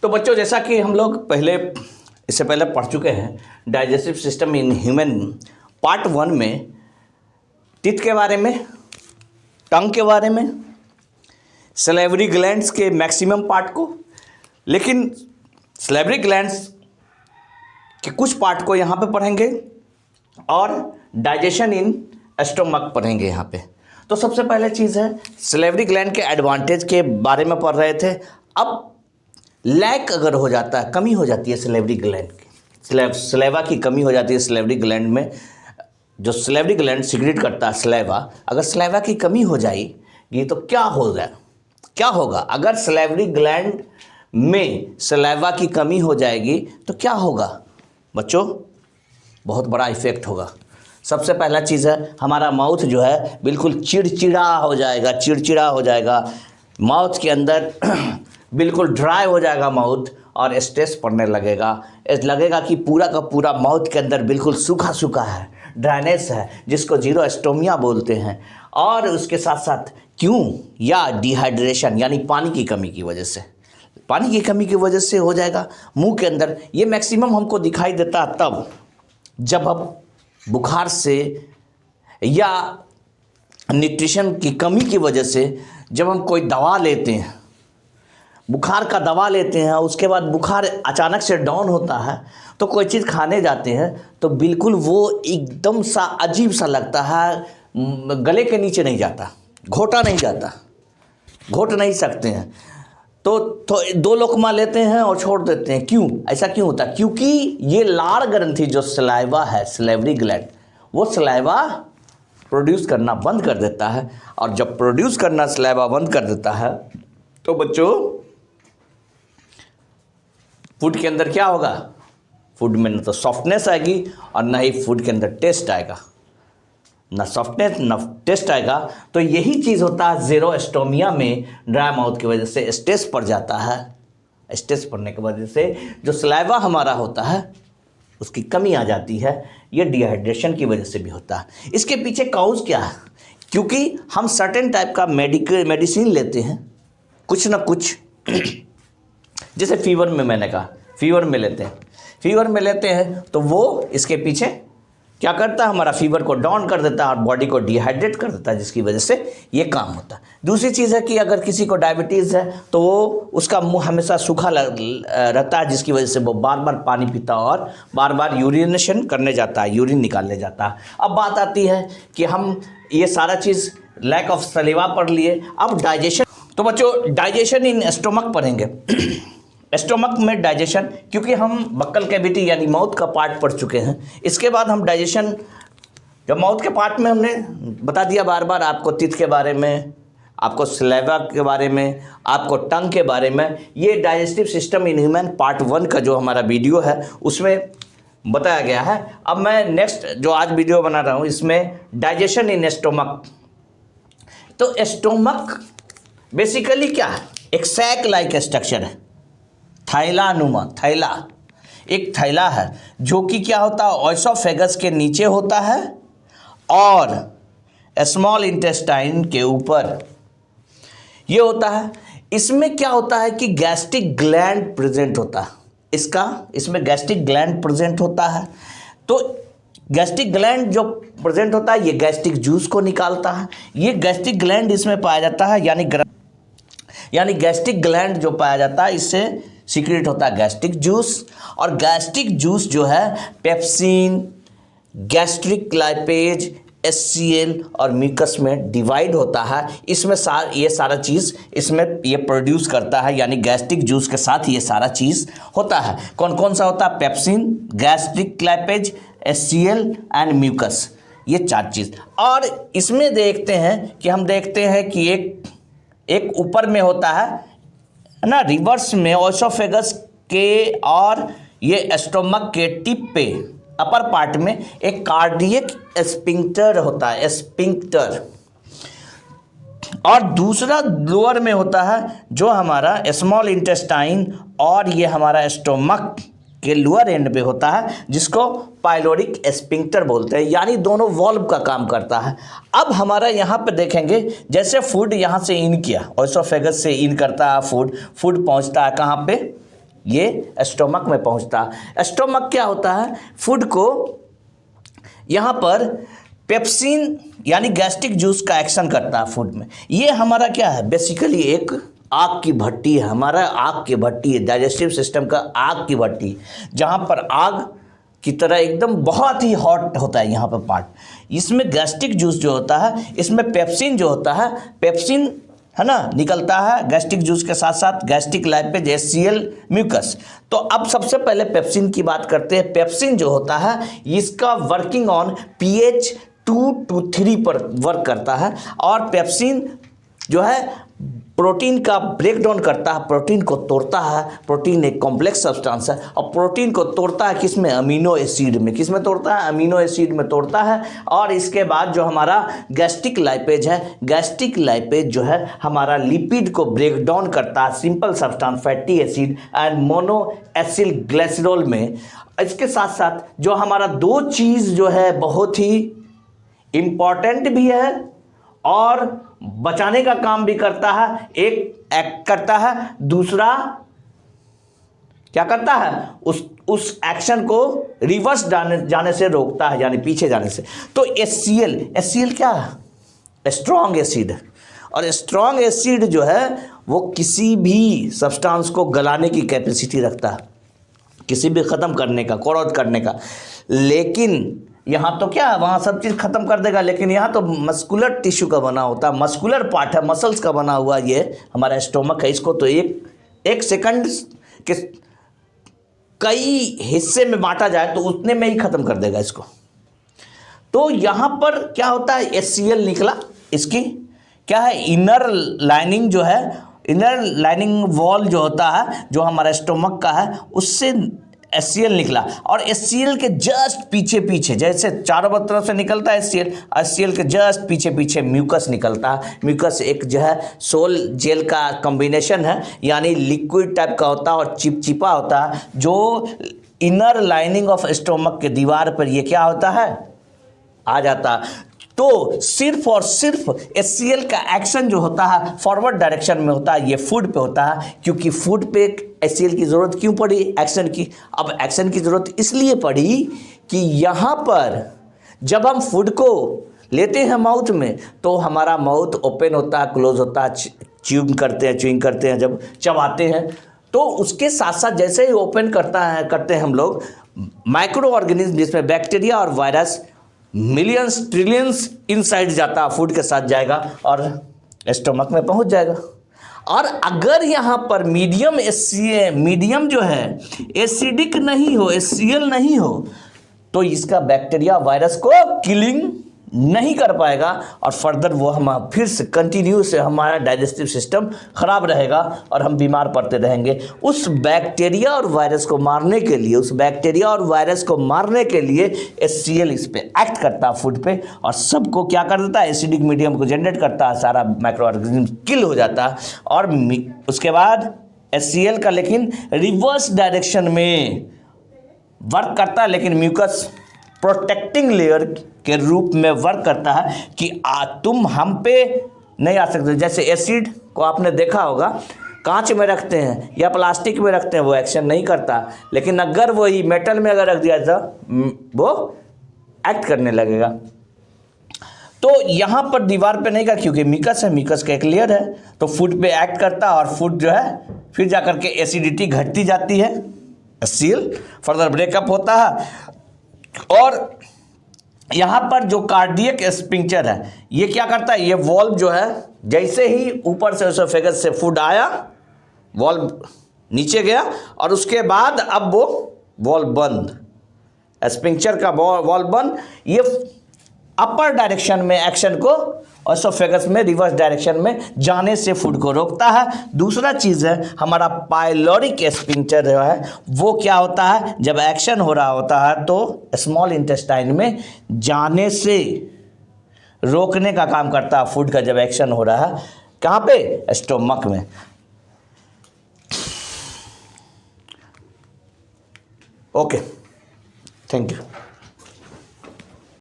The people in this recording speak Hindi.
तो बच्चों, जैसा कि हम लोग इससे पहले पढ़ चुके हैं digestive system in human part 1 में टीथ के बारे में, टंग के बारे में, सलेवरी ग्लैंड्स के मैक्सिमम पार्ट को, लेकिन सलेवरी ग्लैंड्स के कुछ पार्ट को यहाँ पे पढ़ेंगे और डाइजेशन इन स्टोमक पढ़ेंगे यहाँ पे। तो सबसे पहले चीज़ है सलेवरी ग्लैंड के एडवांटेज के बारे में पढ़ रहे थे। अब लैक अगर हो जाता है, कमी हो जाती है सलेवरी ग्लैंड की, सलेवा की कमी हो जाती है सलेवरी ग्लैंड में, जो सलेवरी ग्लैंड सिक्रेट करता है सलेवा, अगर सलेवा की कमी हो जाएगी तो क्या होगा अगर सलेवरी ग्लैंड में सलेवा की कमी हो जाएगी तो क्या होगा बच्चों? बहुत बड़ा इफेक्ट होगा। सबसे पहला चीज़ है हमारा माउथ जो है बिल्कुल चिड़चिड़ा हो जाएगा, माउथ के अंदर बिल्कुल ड्राई हो जाएगा माउथ और स्ट्रेस पड़ने लगेगा कि पूरा का पूरा माउथ के अंदर बिल्कुल सूखा है, ड्राइनेस है, जिसको जीरोस्टोमिया बोलते हैं। और उसके साथ साथ या डिहाइड्रेशन यानी पानी की कमी की वजह से हो जाएगा मुंह के अंदर। ये मैक्सिमम हमको दिखाई देता है तब जब हम बुखार से या न्यूट्रिशन की कमी की वजह से जब हम कोई दवा लेते हैं, बुखार का दवा लेते हैं, उसके बाद बुखार अचानक से डाउन होता है तो कोई चीज़ खाने जाते हैं तो बिल्कुल वो एकदम सा अजीब सा लगता है, गले के नीचे नहीं जाता, घोटा नहीं जाता, घोट नहीं सकते हैं तो 2 लोकमा लेते हैं और छोड़ देते हैं। क्यों ऐसा क्यों होता है? क्योंकि ये लार ग्रंथि जो सलाइवा है, सलेवरी ग्लैंड, वो सलाइवा प्रोड्यूस करना बंद कर देता है। और जब प्रोड्यूस करना सलाइवा बंद कर देता है तो बच्चों फूड के अंदर क्या होगा? फूड में न तो सॉफ्टनेस आएगी और ना ही फूड के अंदर टेस्ट आएगा, ना सॉफ्टनेस ना टेस्ट आएगा। तो यही चीज़ होता है जीरोस्टोमिया में, ड्राई माउथ की वजह से स्ट्रेस पड़ जाता है। स्ट्रेस पड़ने की वजह से जो सलाइवा हमारा होता है उसकी कमी आ जाती है। ये डिहाइड्रेशन की वजह से भी होता है। इसके पीछे काउज क्या है? क्योंकि हम सर्टेन टाइप का मेडिसिन लेते हैं, कुछ ना कुछ जैसे फीवर में मैंने कहा, फीवर में लेते हैं तो वो इसके पीछे क्या करता है, हमारा फीवर को डाउन कर देता है और बॉडी को डिहाइड्रेट कर देता है, जिसकी वजह से ये काम होता है। दूसरी चीज़ है कि अगर किसी को डायबिटीज़ है तो वो उसका मुंह हमेशा सूखा रहता है, जिसकी वजह से वो बार बार पानी पीता और बार बार यूरिनेशन करने जाता है, यूरिन निकालने जाता है। अब बात आती है कि हम ये सारा चीज़ लैक ऑफ सलीवा पढ़ लिए, अब डाइजेशन। तो बच्चों डाइजेशन इन स्टोमक पढ़ेंगे। स्टोमक में डाइजेशन, क्योंकि हम बक्कल कैविटी यानी माउथ का पार्ट पढ़ चुके हैं, इसके बाद हम डाइजेशन, जब माउथ के पार्ट में हमने बता दिया बार बार आपको टीथ के बारे में, आपको सलेवा के बारे में, आपको टंग के बारे में। ये digestive system in human part 1 का जो हमारा वीडियो है उसमें बताया गया है। अब मैं नेक्स्ट जो आज वीडियो बना रहा हूँ इसमें डाइजेशन इन स्टोमक। तो स्टोमक बेसिकली क्या है? एक सैक लाइक स्ट्रक्चर है, थैला, एक थैला है जो कि क्या होता है, ओएसोफेगस के नीचे होता है और स्मॉल इंटेस्टाइन के ऊपर ये होता है। इसमें क्या होता है कि गैस्ट्रिक ग्लैंड प्रेजेंट होता है, इसमें गैस्ट्रिक ग्लैंड प्रेजेंट होता है। तो गैस्ट्रिक ग्लैंड जो प्रेजेंट होता है ये गैस्ट्रिक जूस को निकालता है। ये गैस्ट्रिक ग्लैंड इसमें पाया जाता है, यानी गैस्ट्रिक ग्लैंड जो पाया जाता है इससे सीक्रेट होता है गैस्ट्रिक जूस। और गैस्ट्रिक जूस जो है पेप्सिन, गैस्ट्रिक लाइपेज, HCl और म्यूकस में डिवाइड होता है। इसमें ये सारा चीज़ इसमें ये प्रोड्यूस करता है, यानी गैस्ट्रिक जूस के साथ ये सारा चीज़ होता है। कौन कौन सा होता है? Pepsin, gastric lipase, HCl and mucus, ये 4 चीज़। और इसमें हम देखते हैं कि एक ऊपर में होता है ना, रिवर्स में ओएसोफेगस के और ये स्टोमक के टिप पे अपर पार्ट में एक कार्डियक स्फिंक्टर होता है, स्फिंक्टर। और दूसरा लोअर में होता है जो हमारा स्मॉल इंटेस्टाइन और ये हमारा स्टोमक के लोअर एंड पे होता है, जिसको पाइलोरिक स्फिंक्टर बोलते हैं, यानी दोनों वॉल्व का काम करता है। अब हमारा यहाँ पे देखेंगे, जैसे फूड यहाँ से इन किया, ओएसोफेगस से इन करता है फूड पहुँचता है कहाँ पे? ये स्टोमक में पहुंचता है। स्टोमक क्या होता है, फूड को यहाँ पर पेप्सिन यानी गैस्ट्रिक जूस का एक्शन करता है फूड में। ये हमारा क्या है, बेसिकली एक आग की भट्टी है, हमारा आग की भट्टी है, डाइजेस्टिव सिस्टम का आग की भट्टी, जहाँ पर आग की तरह एकदम बहुत ही हॉट होता है यहाँ पर पार्ट। इसमें गैस्ट्रिक जूस जो होता है, इसमें पेप्सिन जो होता है, पेप्सिन है ना निकलता है गैस्ट्रिक जूस के साथ साथ गास्ट्रिक लाइपेज HCl म्यूकस। तो अब सबसे पहले पेप्सिन की बात करते हैं। पेप्सिन जो होता है इसका वर्किंग ऑन pH 2 to 3 पर वर्क करता है, और पेप्सिन जो है प्रोटीन का ब्रेक डाउन करता है, प्रोटीन को तोड़ता है। प्रोटीन एक कॉम्प्लेक्स सब्सटेंस है और प्रोटीन को तोड़ता है किस में, अमीनो एसिड में। किस में तोड़ता है, अमीनो एसिड में तोड़ता है। और इसके बाद जो हमारा गैस्ट्रिक लाइपेज है, गैस्ट्रिक लाइपेज जो है हमारा लिपिड को ब्रेक डाउन करता है simple substance fatty acid and mono acyl glycerol में। इसके साथ साथ जो हमारा दो चीज़ जो है बहुत ही इम्पॉर्टेंट भी है और बचाने का काम भी करता है। एक एक्ट करता है, दूसरा क्या करता है, उस एक्शन को रिवर्स जाने से रोकता है, यानी पीछे जाने से। तो HCl क्या है, स्ट्रॉन्ग एसिड है, और स्ट्रॉन्ग एसिड जो है वो किसी भी सब्सटेंस को गलाने की कैपेसिटी रखता है, किसी भी ख़त्म करने का, कोरोड करने का। लेकिन यहाँ तो क्या है, वहाँ सब चीज़ ख़त्म कर देगा, लेकिन यहाँ तो मस्कुलर टिश्यू का बना होता है, मस्कुलर पार्ट है, मसल्स का बना हुआ ये हमारा स्टोमक है। इसको तो एक सेकंड के कई हिस्से में बांटा जाए तो उतने में ही ख़त्म कर देगा इसको। तो यहाँ पर क्या होता है, HCl निकला, इसकी क्या है, इनर लाइनिंग जो है, इनर लाइनिंग वॉल जो होता है जो हमारा स्टोमक का है, उससे HCl निकला। और HCl के जस्ट पीछे पीछे, जैसे चारों तरफ से निकलता है HCl के जस्ट पीछे पीछे म्यूकस निकलता है। म्यूकस एक जो है सोल जेल का कॉम्बिनेशन है, यानी लिक्विड टाइप का होता है और चिपचिपा होता है, जो इनर लाइनिंग ऑफ स्टोमक के दीवार पर ये क्या होता है, आ जाता है। तो सिर्फ और सिर्फ HCl का एक्शन जो होता है फॉरवर्ड डायरेक्शन में होता है, ये फूड पे होता है। क्योंकि फूड पे HCl की ज़रूरत क्यों पड़ी एक्शन की, अब एक्शन की ज़रूरत इसलिए पड़ी कि यहाँ पर जब हम फूड को लेते हैं माउथ में तो हमारा माउथ ओपन होता है, क्लोज होता है, च्यूइंग करते हैं, जब चबाते हैं तो उसके साथ साथ जैसे ही ओपन करते हैं हम लोग, माइक्रो ऑर्गेनिज्म जिसमें बैक्टीरिया और वायरस मिलियंस ट्रिलियंस इनसाइड जाता है, फूड के साथ जाएगा और स्टोमक में पहुंच जाएगा। और अगर यहाँ पर मीडियम जो है एसिडिक नहीं हो, HCl नहीं हो, तो इसका बैक्टीरिया वायरस को किलिंग नहीं कर पाएगा और फर्दर वो हम फिर से कंटिन्यू से हमारा डाइजेस्टिव सिस्टम खराब रहेगा और हम बीमार पड़ते रहेंगे। उस बैक्टीरिया और वायरस को मारने के लिए HCl इस पे एक्ट करता है फूड पे, और सबको क्या कर देता है, एसिडिक मीडियम को जनरेट करता है, सारा माइक्रो ऑर्गेनिज्म किल हो जाता है। और उसके बाद HCl का लेकिन रिवर्स डायरेक्शन में वर्क करता है, लेकिन म्यूकस प्रोटेक्टिंग लेयर के रूप में वर्क करता है कि तुम हम पे नहीं आ सकते। जैसे एसिड को आपने देखा होगा, कांच में रखते हैं या प्लास्टिक में रखते हैं, वो एक्शन नहीं करता, लेकिन अगर वही मेटल में अगर रख दिया तो वो एक्ट करने लगेगा। तो यहाँ पर दीवार पे नहीं का, क्योंकि म्यूकस है, म्यूकस का एक लेयर है, तो फूड पे एक्ट करता है और फूड जो है फिर जा करके एसिडिटी घटती जाती है, HCl फर्दर ब्रेकअप होता है। और यहाँ पर जो कार्डियक स्फिंक्टर है ये क्या करता है, ये वॉल्व जो है जैसे ही ऊपर से एसोफेगस से फूड आया, वॉल्व नीचे गया और उसके बाद अब वो वॉल्व बंद, स्फिंक्टर का वॉल्व बंद। ये अपर डायरेक्शन में एक्शन को एसोफेगस में रिवर्स डायरेक्शन में जाने से फूड को रोकता है। दूसरा चीज़ है हमारा पाइलोरिक स्फिंक्टर जो है, वो क्या होता है, जब एक्शन हो रहा होता है तो स्मॉल इंटेस्टाइन में जाने से रोकने का काम करता है फूड का, जब एक्शन हो रहा है कहाँ पे, स्टोमक में। Okay, thank you.